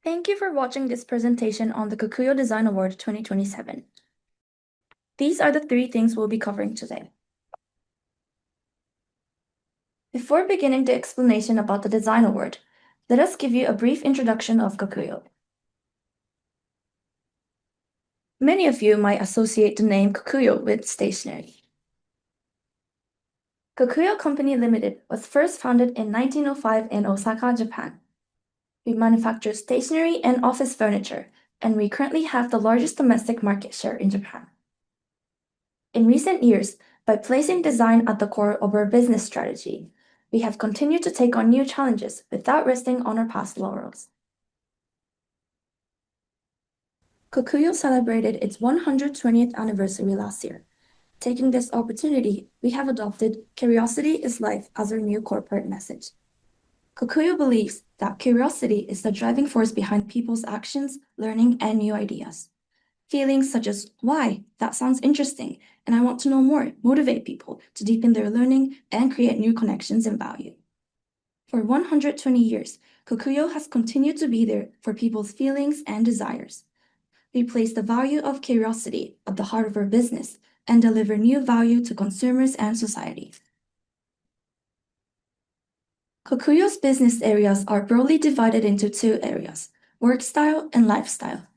Thank you for watching this presentation on the KOKUYO Design Award 2027. These are the 3 things we'll be covering today. Before beginning the explanation about the Design Award, let us give you a brief introduction of KOKUYO. Many of you might associate the name KOKUYO with stationery. KOKUYO Company Limited was first founded in 1905 in Osaka, Japan. We manufacture stationery and office furniture, and we currently have the largest domestic market share in Japan. In recent years, by placing design at the core of our business strategy, we have continued to take on new challenges without resting on our past laurels. KOKUYO celebrated its 120th anniversary last year. Taking this opportunity, we have adopted "Curiosity is Life" as our new corporate message. KOKUYO believes that curiosity is the driving force behind people's actions, learning, and new ideas. Feelings such as, "Why? That sounds interesting, and I want to know more," motivate people to deepen their learning and create new connections and value. For 120 years, KOKUYO has continued to be there for people's feelings and desires. We place the value of curiosity at the heart of our business and deliver new value to consumers and society. KOKUYO's business areas are broadly divided into 2 areas: work style and lifestyle.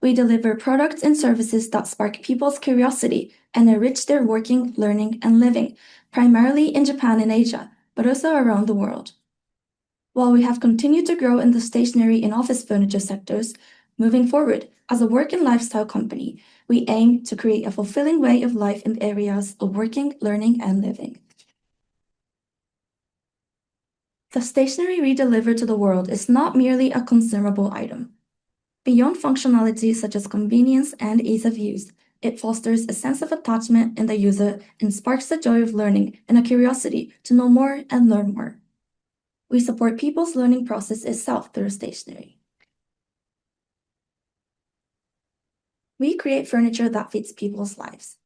We deliver products and services that spark people's curiosity and enrich their working, learning, and living, primarily in Japan and Asia, but also around the world. While we have continued to grow in the stationery and office furniture sectors, moving forward, as a work and lifestyle company, we aim to create a fulfilling way of life in the areas of working, learning, and living. The stationery we deliver to the world is not merely a consumable item. Beyond functionality such as convenience and ease of use, it fosters a sense of attachment in the user and sparks the joy of learning and a curiosity to know more and learn more. We support people's learning process itself through stationery. We create furniture that fits people's lives.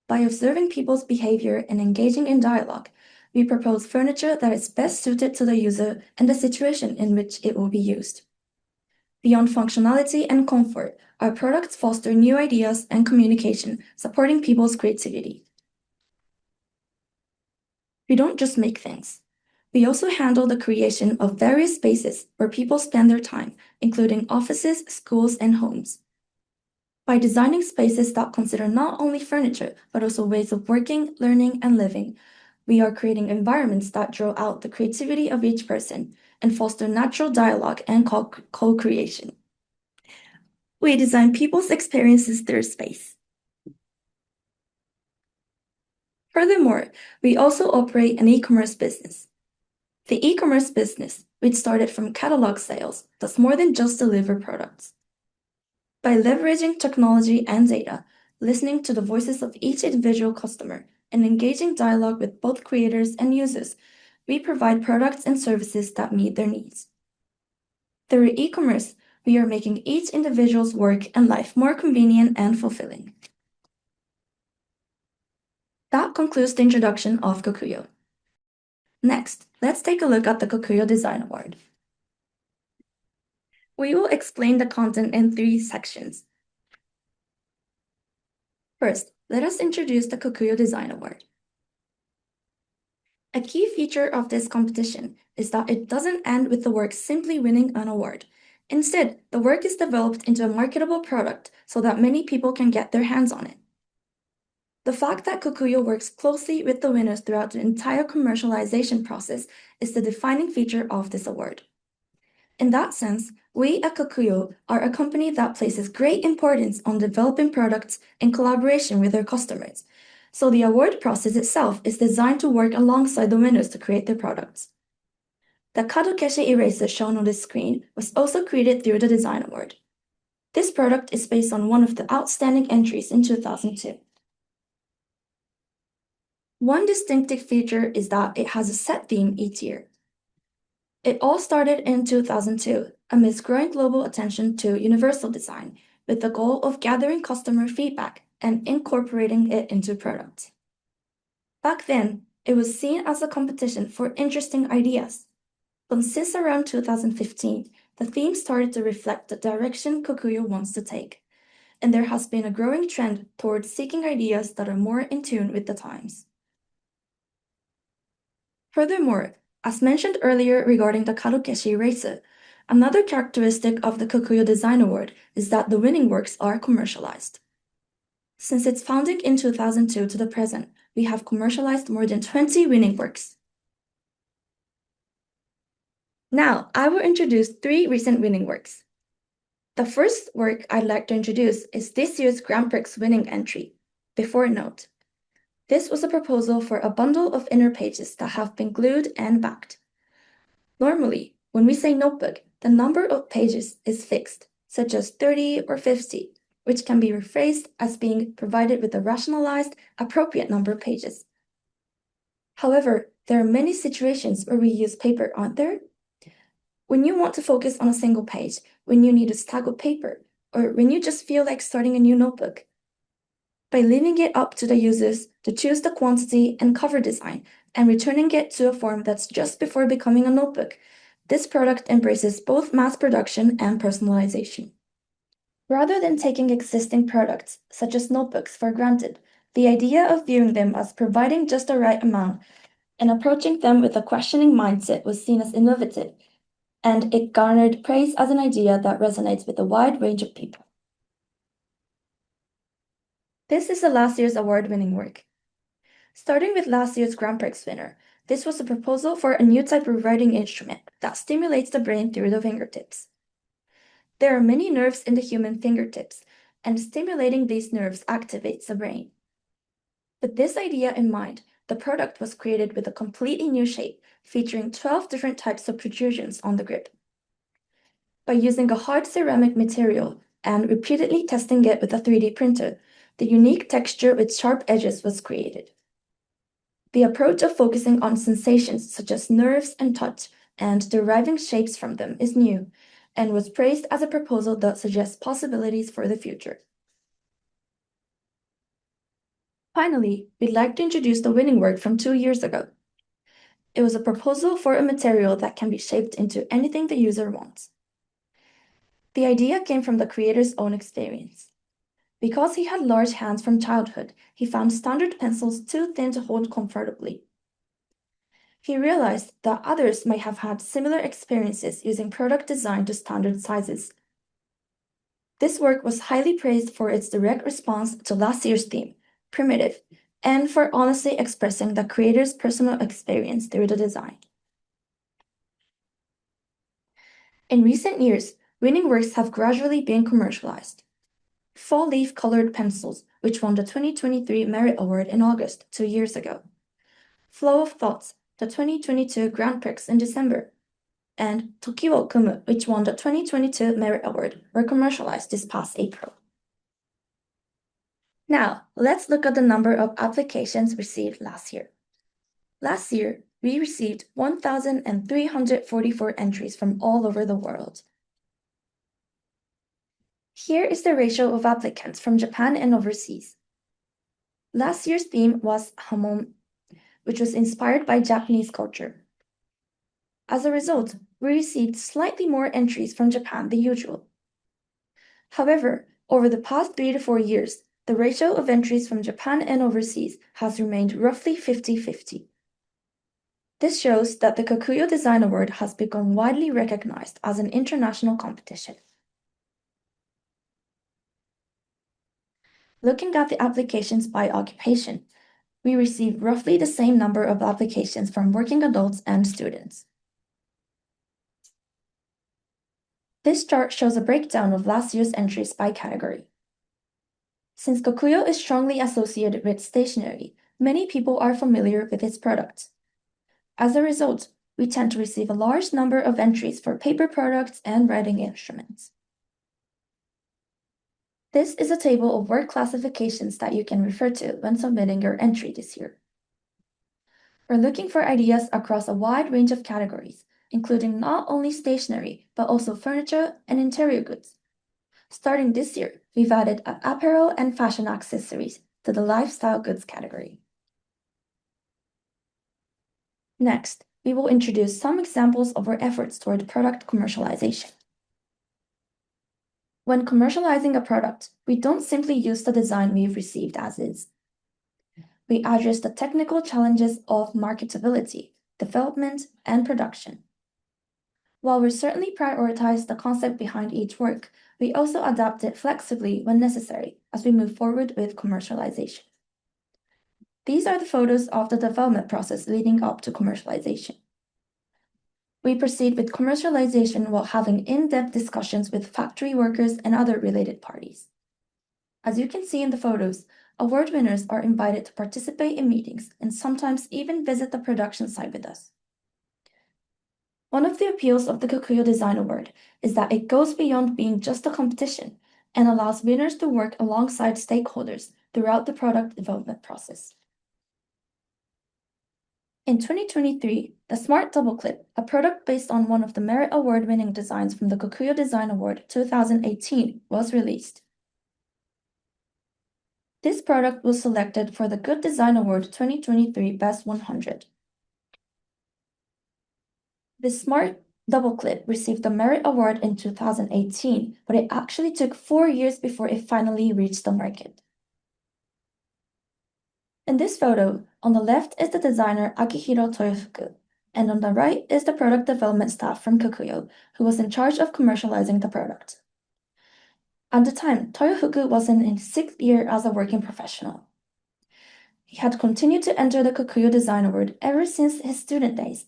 By observing people's behavior and engaging in dialogue, we propose furniture that is best suited to the user and the situation in which it will be used. Beyond functionality and comfort, our products foster new ideas and communication, supporting people's creativity. We don't just make things. We also handle the creation of various spaces where people spend their time, including offices, schools, and homes. By designing spaces that consider not only furniture, but also ways of working, learning, and living, we are creating environments that draw out the creativity of each person and foster natural dialogue and co-creation. We design people's experiences through space. Furthermore, we also operate an e-commerce business. The e-commerce business, which started from catalog sales, does more than just deliver products. By leveraging technology and data, listening to the voices of each individual customer, and engaging dialogue with both creators and users, we provide products and services that meet their needs. Through e-commerce, we are making each individual's work and life more convenient and fulfilling. That concludes the introduction of KOKUYO. Next, let's take a look at the KOKUYO Design Award. We will explain the content in 3 sections. First, let us introduce the KOKUYO Design Award. A key feature of this competition is that it doesn't end with the work simply winning an award. Instead, the work is developed into a marketable product so that many people can get their hands on it. The fact that KOKUYO works closely with the winners throughout the entire commercialization process is the defining feature of this award. In that sense, we at KOKUYO are a company that places great importance on developing products in collaboration with their customers, so the award process itself is designed to work alongside the winners to create their products. The Kadokeshi eraser shown on this screen was also created through the Design Award. This product is based on one of the outstanding entries in 2002. One distinctive feature is that it has a set theme each year. It all started in 2002, amidst growing global attention to universal design, with the goal of gathering customer feedback and incorporating it into products. Back then, it was seen as a competition for interesting ideas. But since around 2015, the theme started to reflect the direction Kokuyo wants to take, and there has been a growing trend towards seeking ideas that are more in tune with the times. Furthermore, as mentioned earlier regarding the Karukeshi race, another characteristic of the Kokuyo Design Award is that the winning works are commercialized. Since its founding in 2002 to the present, we have commercialized more than 20 winning works. Now, I will introduce 3 recent winning works. The first work I'd like to introduce is this year's Grand Prix winning entry. Before note, this was a proposal for a bundle of inner pages that have been glued and backed. Normally, when we say notebook, the number of pages is fixed, such as 30 or 50, which can be rephrased as being provided with a rationalized, appropriate number of pages. However, there are many situations where we use paper, aren't there? When you want to focus on a single page, when you need a stack of paper, or when you just feel like starting a new notebook. By leaving it up to the users to choose the quantity and cover design and returning it to a form that's just before becoming a notebook, this product embraces both mass production and personalization. Rather than taking existing products, such as notebooks, for granted, the idea of viewing them as providing just the right amount and approaching them with a questioning mindset was seen as innovative, and it garnered praise as an idea that resonates with a wide range of people. This is the last year's award-winning work. Starting with last year's Grand Prix winner, this was a proposal for a new type of writing instrument that stimulates the brain through the fingertips. There are many nerves in the human fingertips, and stimulating these nerves activates the brain. With this idea in mind, the product was created with a completely new shape, featuring 12 different types of protrusions on the grip. By using a hard ceramic material and repeatedly testing it with a 3D printer, the unique texture with sharp edges was created. The approach of focusing on sensations such as nerves and touch and deriving shapes from them is new, and was praised as a proposal that suggests possibilities for the future. Finally, we'd like to introduce the winning work from 2 years ago. It was a proposal for a material that can be shaped into anything the user wants. The idea came from the creator's own experience. Because he had large hands from childhood, he found standard pencils too thin to hold comfortably. He realized that others might have had similar experiences using product design to standard sizes. This work was highly praised for its direct response to last year's theme, primitive, and for honestly expressing the creator's personal experience through the design. In recent years, winning works have gradually been commercialized. Fall leaf colored pencils, which won the 2023 Merit Award in August 2 years ago. Flow of Thoughts, the 2022 Grand Prix in December, and Toki wo Kumu, which won the 2022 Merit Award, were commercialized this past April. Now, let's look at the number of applications received last year. Last year, we received 1,344 entries from all over the world. Here is the ratio of applicants from Japan and overseas. Last year's theme was Hamon, which was inspired by Japanese culture. As a result, we received slightly more entries from Japan than usual. However, over the past 3 to 4 years, the ratio of entries from Japan and overseas has remained roughly 50-50. This shows that the Kokuyo Design Award has become widely recognized as an international competition. Looking at the applications by occupation, we received roughly the same number of applications from working adults and students. This chart shows a breakdown of last year's entries by category. Since Kokuyo is strongly associated with stationery, many people are familiar with its products. As a result, we tend to receive a large number of entries for paper products and writing instruments. This is a table of work classifications that you can refer to when submitting your entry this year. We're looking for ideas across a wide range of categories, including not only stationery, but also furniture and interior goods. Starting this year, we've added apparel and fashion accessories to the lifestyle goods category. Next, we will introduce some examples of our efforts toward product commercialization. When commercializing a product, we don't simply use the design we've received as is. We address the technical challenges of marketability, development, and production. While we certainly prioritize the concept behind each work, we also adapt it flexibly when necessary as we move forward with commercialization. These are the photos of the development process leading up to commercialization. We proceed with commercialization while having in-depth discussions with factory workers and other related parties. As you can see in the photos, award winners are invited to participate in meetings and sometimes even visit the production site with us. One of the appeals of the KOKUYO Design Award is that it goes beyond being just a competition and allows winners to work alongside stakeholders throughout the product development process. In 2023, the Smart Double Clip, a product based on one of the Merit Award-winning designs from the KOKUYO Design Award 2018, was released. This product was selected for the Good Design Award 2023 Best 100. The Smart Double Clip received the Merit Award in 2018, but it actually took 4 years before it finally reached the market. In this photo, on the left is the designer Akihiro Toyofuku, and on the right is the product development staff from KOKUYO, who was in charge of commercializing the product. At the time, Toyofuku was in his 6th year as a working professional. He had continued to enter the KOKUYO Design Award ever since his student days,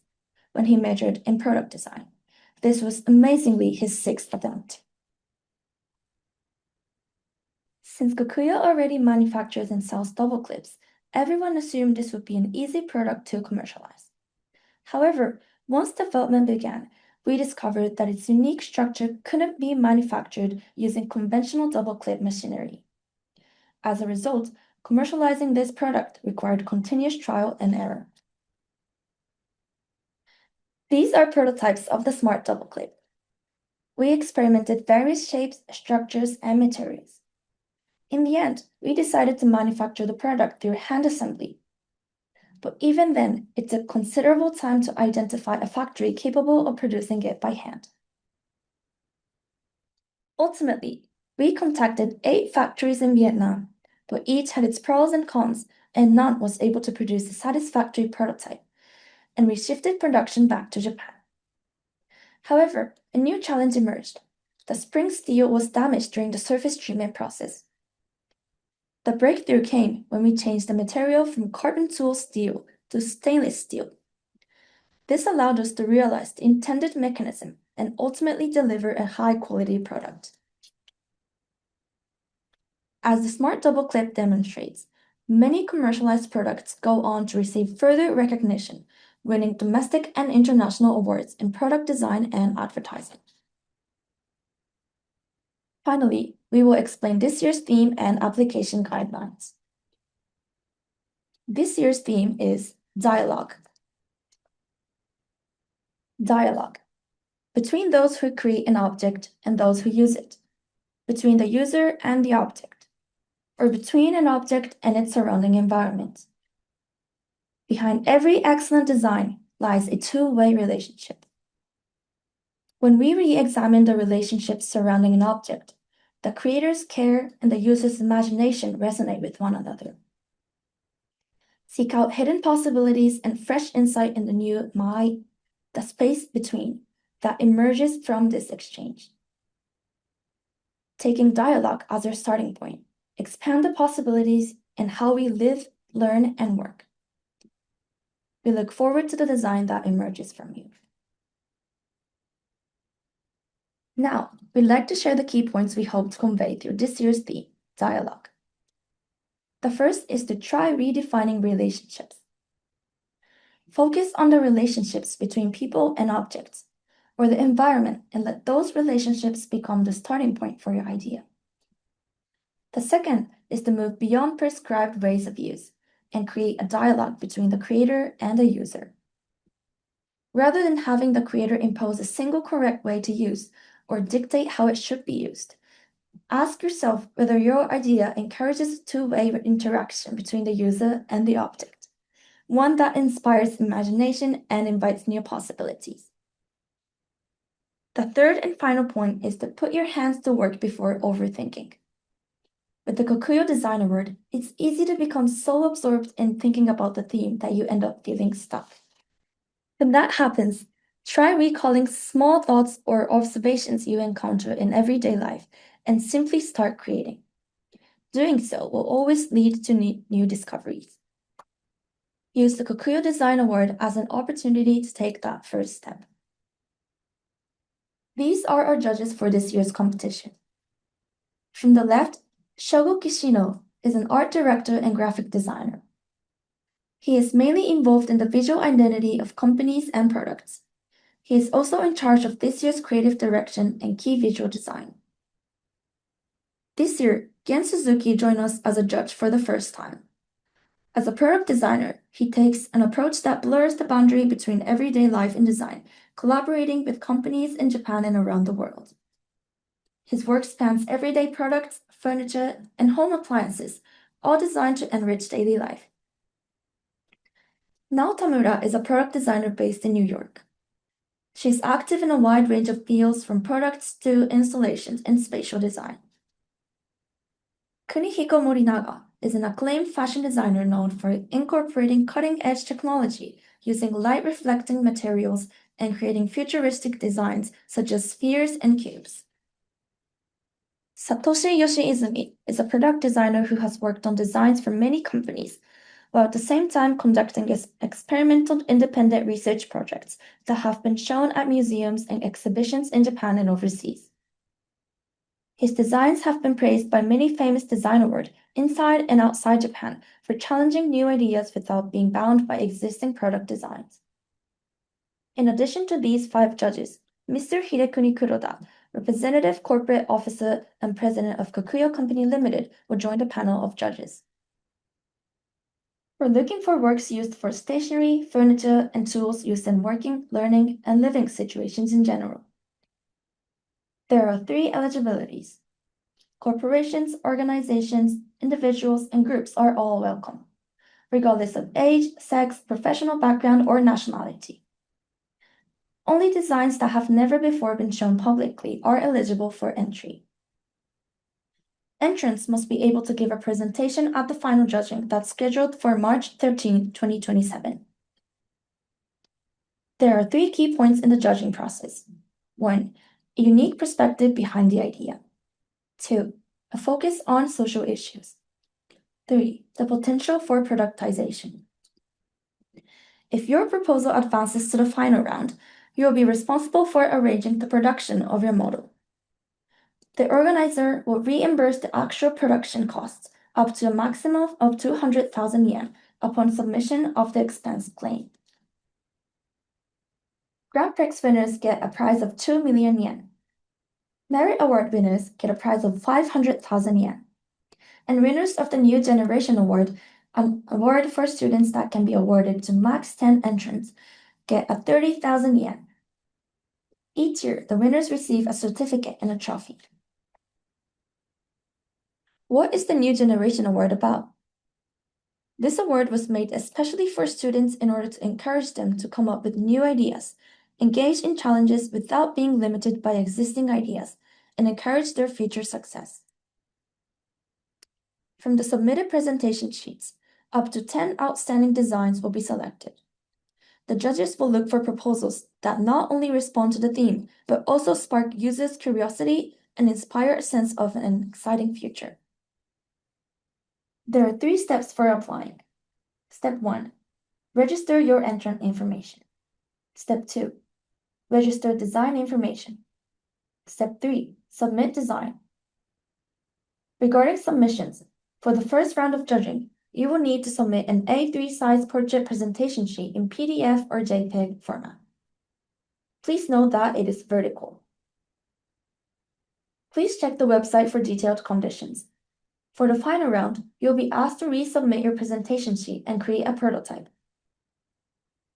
when he majored in product design. This was amazingly his 6th attempt. Since KOKUYO already manufactures and sells double clips, everyone assumed this would be an easy product to commercialize. However, once development began, we discovered that its unique structure couldn't be manufactured using conventional double clip machinery. As a result, commercializing this product required continuous trial and error. These are prototypes of the Smart Double Clip. We experimented various shapes, structures, and materials. In the end, we decided to manufacture the product through hand assembly. But even then, it took considerable time to identify a factory capable of producing it by hand. Ultimately, we contacted 8 factories in Vietnam, but each had its pros and cons, and none was able to produce a satisfactory prototype, and we shifted production back to Japan. However, a new challenge emerged. The spring steel was damaged during the surface treatment process. The breakthrough came when we changed the material from carbon tool steel to stainless steel. This allowed us to realize the intended mechanism and ultimately deliver a high-quality product. As the Smart Double Clip demonstrates, many commercialized products go on to receive further recognition, winning domestic and international awards in product design and advertising. Finally, we will explain this year's theme and application guidelines. This year's theme is dialogue. Dialogue. Between those who create an object and those who use it. Between the user and the object. Or between an object and its surrounding environment. Behind every excellent design lies a two-way relationship. When we re-examine the relationships surrounding an object, the creator's care and the user's imagination resonate with one another. Seek out hidden possibilities and fresh insight in the new the space between, that emerges from this exchange. Taking dialogue as our starting point, expand the possibilities in how we live, learn, and work. We look forward to the design that emerges from you. Now, we'd like to share the key points we hope to convey through this year's theme, dialogue. The first is to try redefining relationships. Focus on the relationships between people and objects, or the environment, and let those relationships become the starting point for your idea. The second is to move beyond prescribed ways of use and create a dialogue between the creator and the user. Rather than having the creator impose a single correct way to use or dictate how it should be used, ask yourself whether your idea encourages a two-way interaction between the user and the object, one that inspires imagination and invites new possibilities. The third and final point is to put your hands to work before overthinking. With the KOKUYO Design Award, it's easy to become so absorbed in thinking about the theme that you end up feeling stuck. When that happens, try recalling small thoughts or observations you encounter in everyday life and simply start creating. Doing so will always lead to new discoveries. Use the KOKUYO Design Award as an opportunity to take that first step. These are our judges for this year's competition. From the left, Shogo Kishino is an art director and graphic designer. He is mainly involved in the visual identity of companies and products. He is also in charge of this year's creative direction and key visual design. This year, Gen Suzuki joined us as a judge for the first time. As a product designer, he takes an approach that blurs the boundary between everyday life and design, collaborating with companies in Japan and around the world. His work spans everyday products, furniture, and home appliances, all designed to enrich daily life. Nao Tamura is a product designer based in New York. She is active in a wide range of fields from products to installations and spatial design. Kunihiko Morinaga is an acclaimed fashion designer known for incorporating cutting-edge technology using light-reflecting materials and creating futuristic designs such as spheres and cubes. Satoshi Yoshiizumi is a product designer who has worked on designs for many companies, while at the same time conducting experimental independent research projects that have been shown at museums and exhibitions in Japan and overseas. His designs have been praised by many famous design awards inside and outside Japan for challenging new ideas without being bound by existing product designs. In addition to these 5 judges, Mr. Hidekuni Kuroda, Representative Corporate Officer and President of Kokuyo Company Limited, will join the panel of judges. We're looking for works used for stationery, furniture, and tools used in working, learning, and living situations in general. There are 3 eligibilities. Corporations, organizations, individuals, and groups are all welcome, regardless of age, sex, professional background, or nationality. Only designs that have never before been shown publicly are eligible for entry. Entrants must be able to give a presentation at the final judging that's scheduled for March 13, 2027. There are 3 key points in the judging process. 1. A unique perspective behind the idea. 2. A focus on social issues. 3. The potential for productization. If your proposal advances to the final round, you will be responsible for arranging the production of your model. The organizer will reimburse the actual production costs up to a maximum of 200,000 yen upon submission of the expense claim. Grand Prix winners get a prize of 2 million yen. Merit Award winners get a prize of 500,000 yen. And winners of the New Generation Award, an award for students that can be awarded to max 10 entrants, get a 30,000 yen. Each year, the winners receive a certificate and a trophy. What is the New Generation Award about? This award was made especially for students in order to encourage them to come up with new ideas, engage in challenges without being limited by existing ideas, and encourage their future success. From the submitted presentation sheets, up to 10 outstanding designs will be selected. The judges will look for proposals that not only respond to the theme, but also spark users' curiosity and inspire a sense of an exciting future. There are 3 steps for applying. Step 1. Register your entrant information. Step 2. Register design information. Step 3. Submit design. Regarding submissions, for the first round of judging, you will need to submit an A3 size portrait presentation sheet in PDF or JPEG format. Please note that it is vertical. Please check the website for detailed conditions. For the final round, you'll be asked to resubmit your presentation sheet and create a prototype.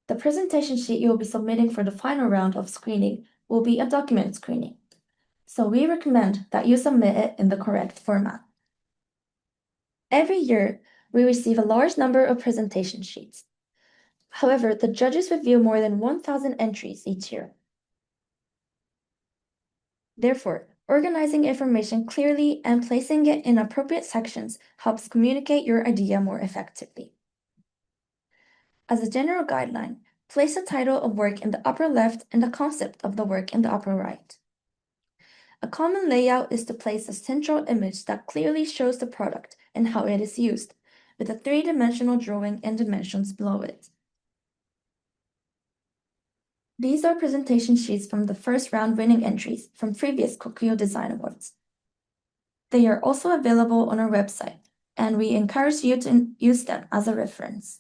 The presentation sheet you will be submitting for the final round of screening will be a document screening, so we recommend that you submit it in the correct format. Every year, we receive a large number of presentation sheets. However, the judges review more than 1,000 entries each year. Therefore, organizing information clearly and placing it in appropriate sections helps communicate your idea more effectively. As a general guideline, place the title of work in the upper left and the concept of the work in the upper right. A common layout is to place a central image that clearly shows the product and how it is used, with a three-dimensional drawing and dimensions below it. These are presentation sheets from the first round winning entries from previous KOKUYO Design Awards. They are also available on our website, and we encourage you to use them as a reference.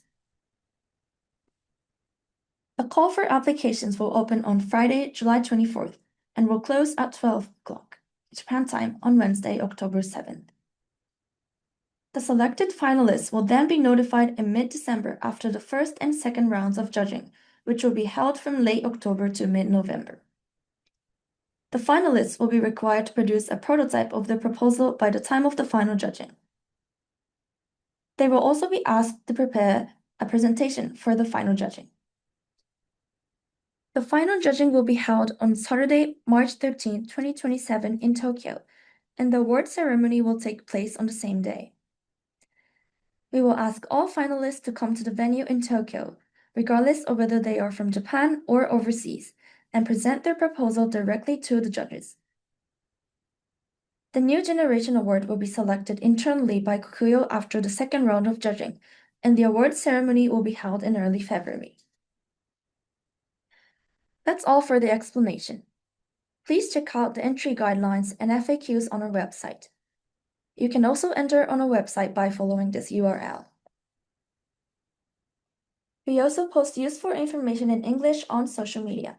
A call for applications will open on Friday, July 24th, and will close at 12 o'clock, Japan time, on Wednesday, October 7th. The selected finalists will then be notified in mid-December after the first and second rounds of judging, which will be held from late October to mid-November. The finalists will be required to produce a prototype of their proposal by the time of the final judging. They will also be asked to prepare a presentation for the final judging. The final judging will be held on Saturday, March 13, 2027 in Tokyo, and the award ceremony will take place on the same day. We will ask all finalists to come to the venue in Tokyo, regardless of whether they are from Japan or overseas, and present their proposal directly to the judges. The New Generation Award will be selected internally by Kokuyo after the second round of judging, and the award ceremony will be held in early February. That's all for the explanation. Please check out the entry guidelines and FAQs on our website. You can also enter on our website by following this URL. We also post useful information in English on social media.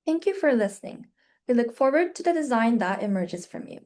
Thank you for listening. We look forward to the design that emerges from you.